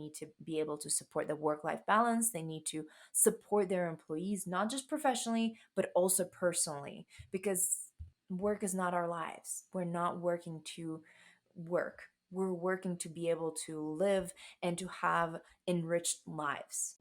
need to be able to support the work-life balance. They need to support their employees, not just professionally, but also personally, because work is not our lives. We're not working to work. We're working to be able to live and to have enriched lives.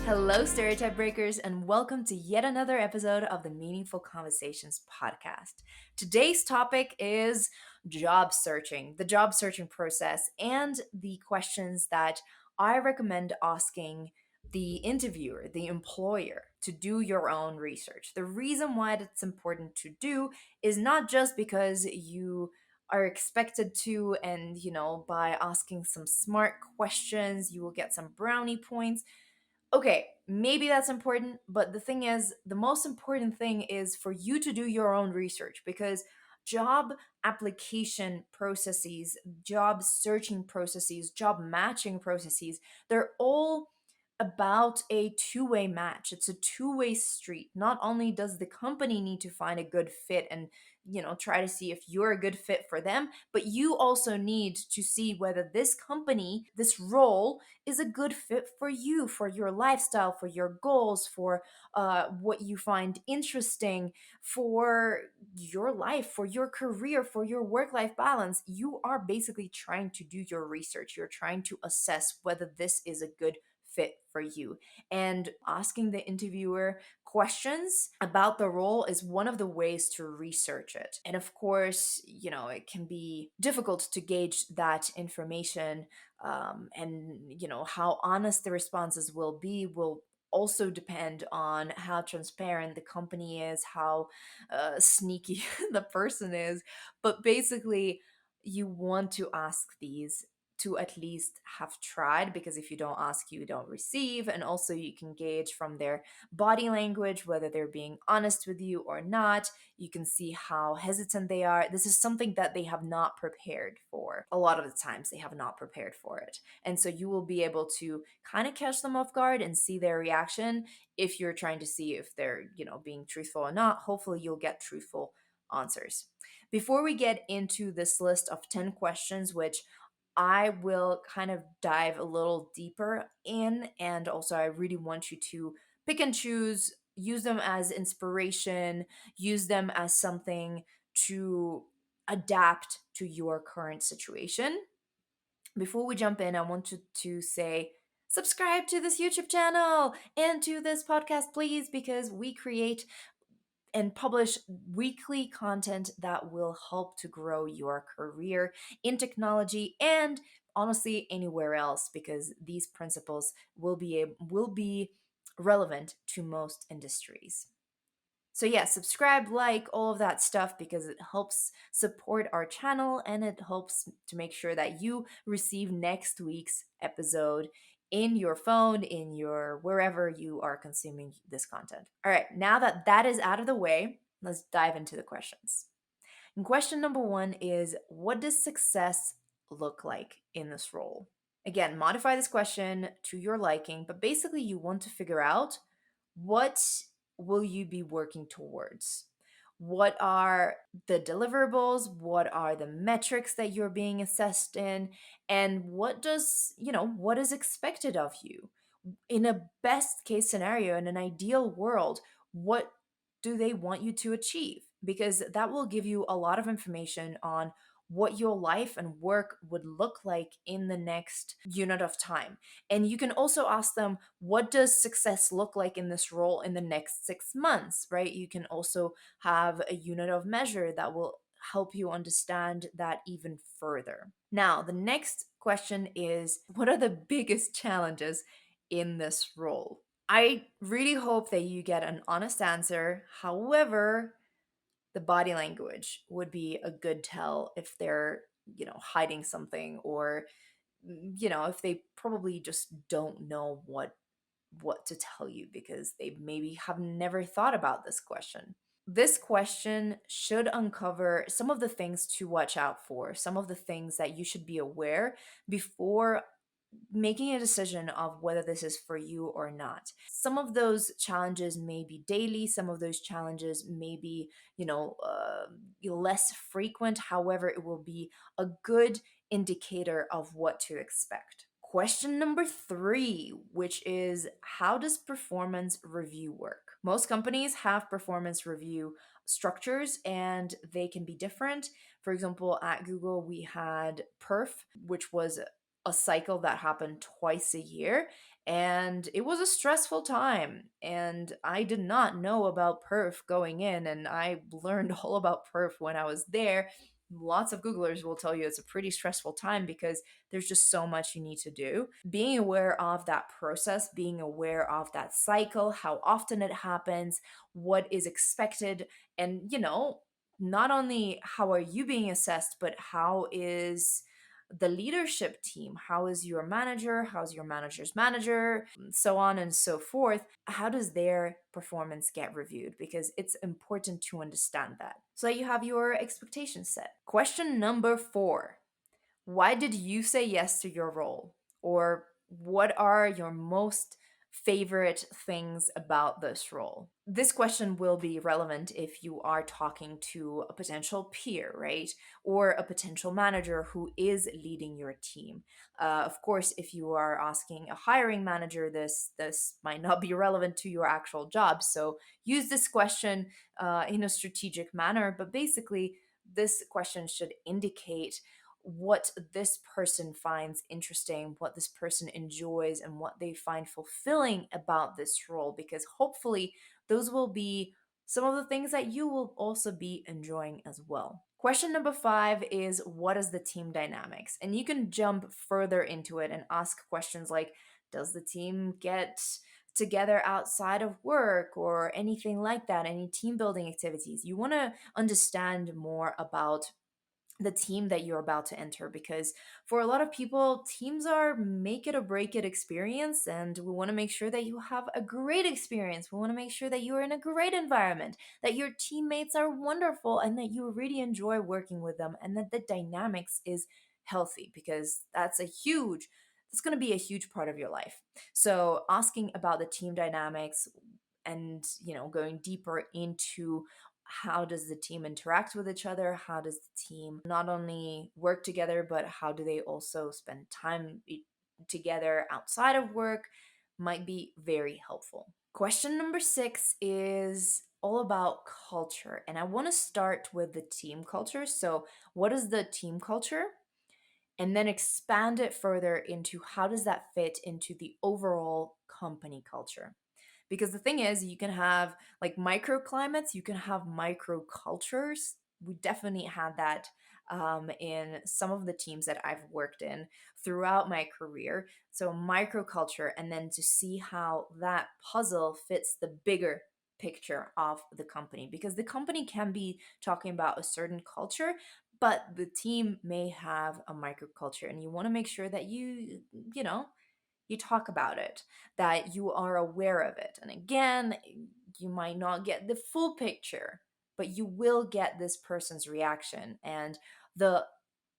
Hello, stereotype breakers, and welcome to yet another episode of the Meaningful Conversations podcast. Today's topic is job searching, the job searching process, and the questions that I recommend asking the interviewer, the employer, to do your own research. The reason why it's important to do is not just because you are expected to, and by asking some smart questions, you will get some brownie points. Okay, maybe that's important, but the thing is, the most important thing is for you to do your own research, because job application processes, job searching processes, job matching processes, they're all about a two-way match. It's a two-way street. Not only does the company need to find a good fit and try to see if you're a good fit for them, but you also need to see whether this company, this role, is a good fit for you, for your lifestyle, for your goals, for what you find interesting, for your life, for your career, for your work-life balance. You are basically trying to do your research. You're trying to assess whether this is a good fit for you. And asking the interviewer questions about the role is one of the ways to research it. And of course, it can be difficult to gauge that information, and how honest the responses will also depend on how transparent the company is, how sneaky the person is. But basically, you want to ask these to at least have tried, because if you don't ask, you don't receive. And also, you can gauge from their body language whether they're being honest with you or not. You can see how hesitant they are. This is something that they have not prepared for. A lot of the times, they have not prepared for it. And so, you will be able to kind of catch them off guard and see their reaction. If you're trying to see if they're, being truthful or not, hopefully, you'll get truthful answers. Before we get into this list of 10 questions, which I will kind of dive a little deeper in, and also I really want you to pick and choose, use them as inspiration, use them as something to adapt to your current situation. Before we jump in, I want to say subscribe to this YouTube channel and to this podcast, please, because we create and publish weekly content that will help to grow your career in technology and honestly anywhere else, because these principles will be relevant to most industries. So yeah, subscribe, like, all of that stuff, because it helps support our channel and it helps to make sure that you receive next week's episode in your phone, in your wherever you are consuming this content. All right, now that that is out of the way, let's dive into the questions. And question number 1 is, what does success look like in this role? Again, modify this question to your liking, but basically you want to figure out, what will you be working towards? What are the deliverables? What are the metrics that you're being assessed in? And what is expected of you? In a best case scenario, in an ideal world, what do they want you to achieve? Because that will give you a lot of information on what your life and work would look like in the next unit of time. And you can also ask them, what does success look like in this role in the next 6 months, right? You can also have a unit of measure that will help you understand that even further. Now, the next question is, what are the biggest challenges in this role? I really hope that you get an honest answer. However, the body language would be a good tell if they're, hiding something, or if they probably just don't know what to tell you, because they maybe have never thought about this question. This question should uncover some of the things to watch out for, some of the things that you should be aware before making a decision of whether this is for you or not. Some of those challenges may be daily, some of those challenges may be, less frequent. However, it will be a good indicator of what to expect. Question number three, which is how does performance review work? Most companies have performance review structures and they can be different. For example, at Google, we had perf, which was a cycle that happened twice a year. And it was a stressful time. And I did not know about perf going in. And I learned all about perf when I was there. Lots of Googlers will tell you it's a pretty stressful time because there's just so much you need to do. Being aware of that process, being aware of that cycle, how often it happens, what is expected, and, not only how are you being assessed, but how is the leadership team, how is your manager, how's your manager's manager, so on and so forth, how does their performance get reviewed, because it's important to understand that so that you have your expectations set. Question number four: why did you say yes to your role? Or what are your most favorite things about this role? This question will be relevant if you are talking to a potential peer, right? Or a potential manager who is leading your team. Of course, if you are asking a hiring manager, this might not be relevant to your actual job. So use this question in a strategic manner. But basically, this question should indicate what this person finds interesting, what this person enjoys, and what they find fulfilling about this role, because hopefully those will be some of the things that you will also be enjoying as well. Question number five is what is the team dynamics? And you can jump further into it and ask questions like, does the team get together outside of work or anything like that? Any team building activities? You want to understand more about the team that you're about to enter, because for a lot of people, teams are make it or break it experience, and we want to make sure that you have a great experience. We want to make sure that you are in a great environment, that your teammates are wonderful, and that you really enjoy working with them, and that the dynamics is healthy, because that's going to be a huge part of your life. So asking about the team dynamics and, going deeper into how does the team interact with each other, how does the team not only work together, but how do they also spend time together outside of work, might be very helpful. Question number six is all about culture, and I want to start with the team culture. So what is the team culture, and then expand it further into how does that fit into the overall company culture. Because the thing is, you can have like microclimates, you can have microcultures. We definitely had that in some of the teams that I've worked in throughout my career. So, microculture, and then to see how that puzzle fits the bigger picture of the company. Because the company can be talking about a certain culture, but the team may have a microculture, and you want to make sure that you talk about it, that you are aware of it. And again, you might not get the full picture, but you will get this person's reaction. And the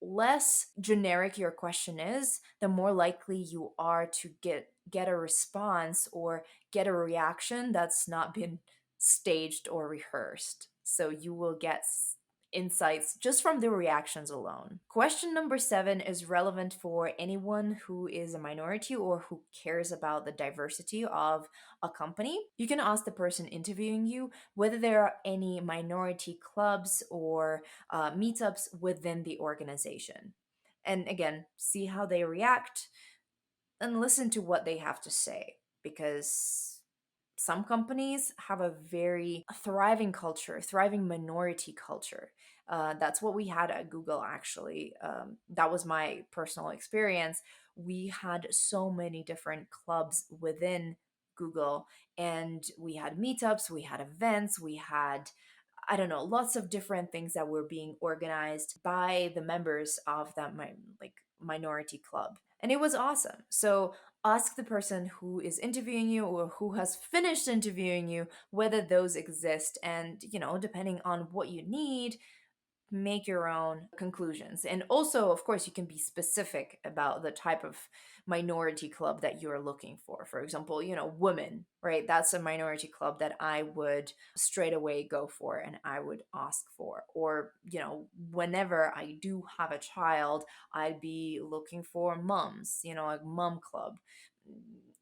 less generic your question is, the more likely you are to get a response or get a reaction that's not been staged or rehearsed. So you will get insights just from the reactions alone. Question number seven is relevant for anyone who is a minority or who cares about the diversity of a company. You can ask the person interviewing you whether there are any minority clubs or meetups within the organization. And again, see how they react and listen to what they have to say, because some companies have a very thriving culture, thriving minority culture. That's what we had at Google, actually. That was my personal experience. We had so many different clubs within Google, and we had meetups, we had events, we had, I don't know, lots of different things that were being organized by the members of that minority club. And it was awesome. So ask the person who is interviewing you or who has finished interviewing you whether those exist. And, depending on what you need, make your own conclusions. And also, of course, you can be specific about the type of minority club that you're looking for. For example, women, right? That's a minority club that I would straight away go for and I would ask for. Or, whenever I do have a child, I'd be looking for moms, a mom club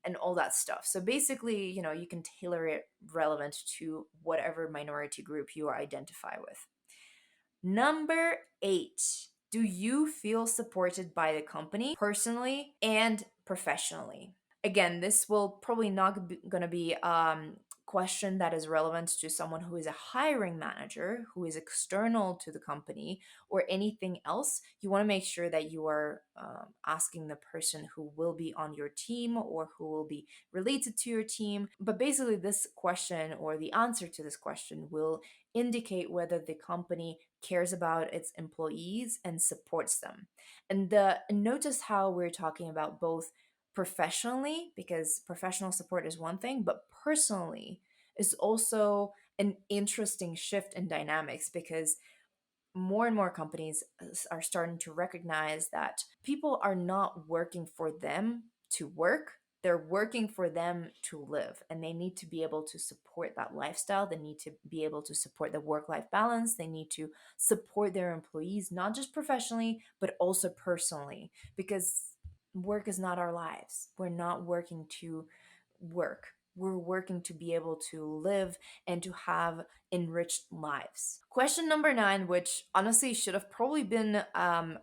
and all that stuff. So basically, you can tailor it relevant to whatever minority group you identify with. Number 8. Do you feel supported by the company personally and professionally? Again, this will probably not be, gonna be question that is relevant to someone who is a hiring manager, who is external to the company, or anything else. You want to make sure that you are asking the person who will be on your team or who will be related to your team. But basically, this question or the answer to this question will indicate whether the company cares about its employees and supports them. And notice how we're talking about both professionally, because professional support is one thing, but personally is also an interesting shift in dynamics, because more and more companies are starting to recognize that people are not working for them to work. They're working for them to live, and they need to be able to support that lifestyle. They need to be able to support the work life balance. They need to support their employees, not just professionally, but also personally, because work is not our lives. We're not working to work. We're working to be able to live and to have enriched lives. Question number 9, which honestly should have probably been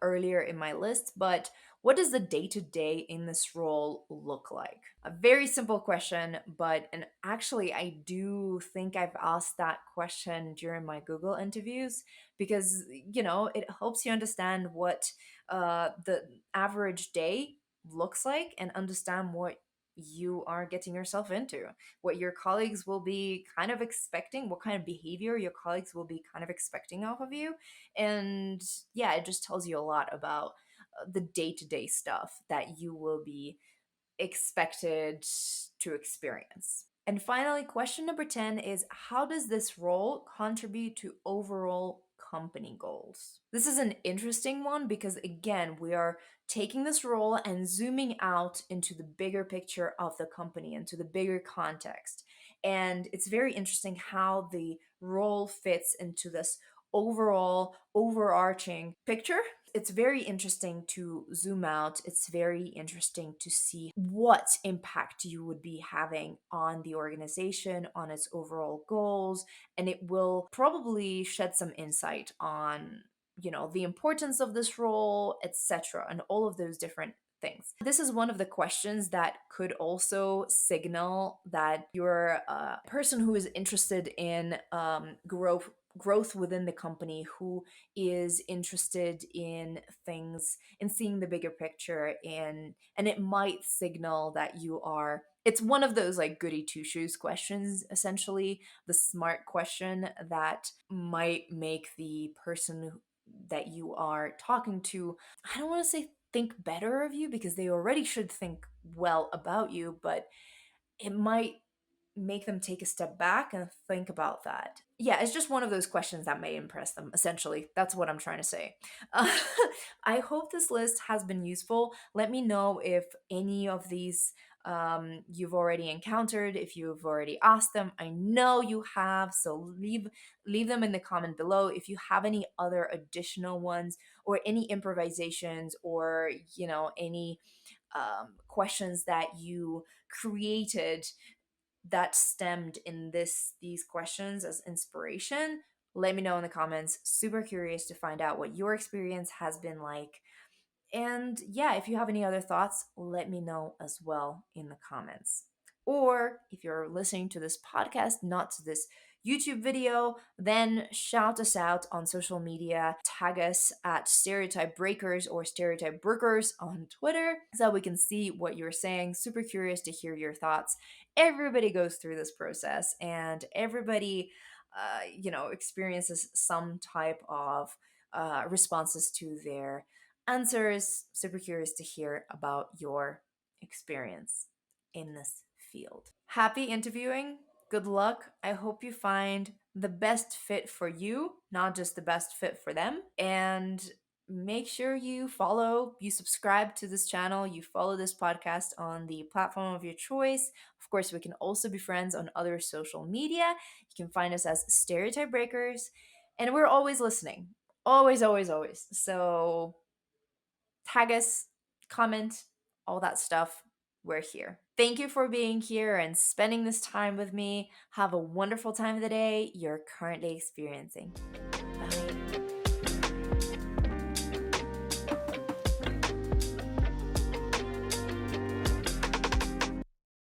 earlier in my list, but what does the day to day in this role look like? A very simple question, and actually, I do think I've asked that question during my Google interviews, because, it helps you understand what the average day looks like and understand what you are getting yourself into, what your colleagues will be kind of expecting, what kind of behavior your colleagues will be kind of expecting off of you. And yeah, it just tells you a lot about the day to day stuff that you will be expected to experience. And finally, question number 10 is, how does this role contribute to overall company goals? This is an interesting one because, again, we are taking this role and zooming out into the bigger picture of the company, into the bigger context. And it's very interesting how the role fits into this overall overarching picture. It's very interesting to zoom out. It's very interesting to see what impact you would be having on the organization, on its overall goals, and it will probably shed some insight on, the importance of this role, etc., and all of those different things. This is one of the questions that could also signal that you're a person who is interested in growth within the company, who is interested in things and seeing the bigger picture, and it might signal that you are, it's one of those like goody two shoes questions, essentially the smart question that might make the person that you are talking to, I don't want to say think better of you, because they already should think well about you, but it might make them take a step back and think about that. Yeah, it's just one of those questions that may impress them. Essentially, that's what I'm trying to say. Uh, I hope this list has been useful. Let me know if any of these you've already encountered, if you've already asked them. I know you have, so leave them in the comment below. If you have any other additional ones, or any improvisations, or any questions that you created that stemmed in these questions as inspiration, let me know in the comments. Super curious to find out what your experience has been like. And yeah, if you have any other thoughts, let me know as well in the comments. Or if you're listening to this podcast, not to this YouTube video, then shout us out on social media. Tag us at Stereotype Breakers or Stereotype Brookers on Twitter so that we can see what you're saying. Super curious to hear your thoughts. Everybody goes through this process, and everybody, experiences some type of responses to their answers. Super curious to hear about your experience in this field. Happy interviewing. Good luck. I hope you find the best fit for you, not just the best fit for them. And make sure you follow, you subscribe to this channel, you follow this podcast on the platform of your choice. Of course, we can also be friends on other social media. You can find us as Stereotype Breakers, and we're always listening. Always, always, always. So tag us, comment, all that stuff. We're here. Thank you for being here and spending this time with me. Have a wonderful time of the day you're currently experiencing. Bye.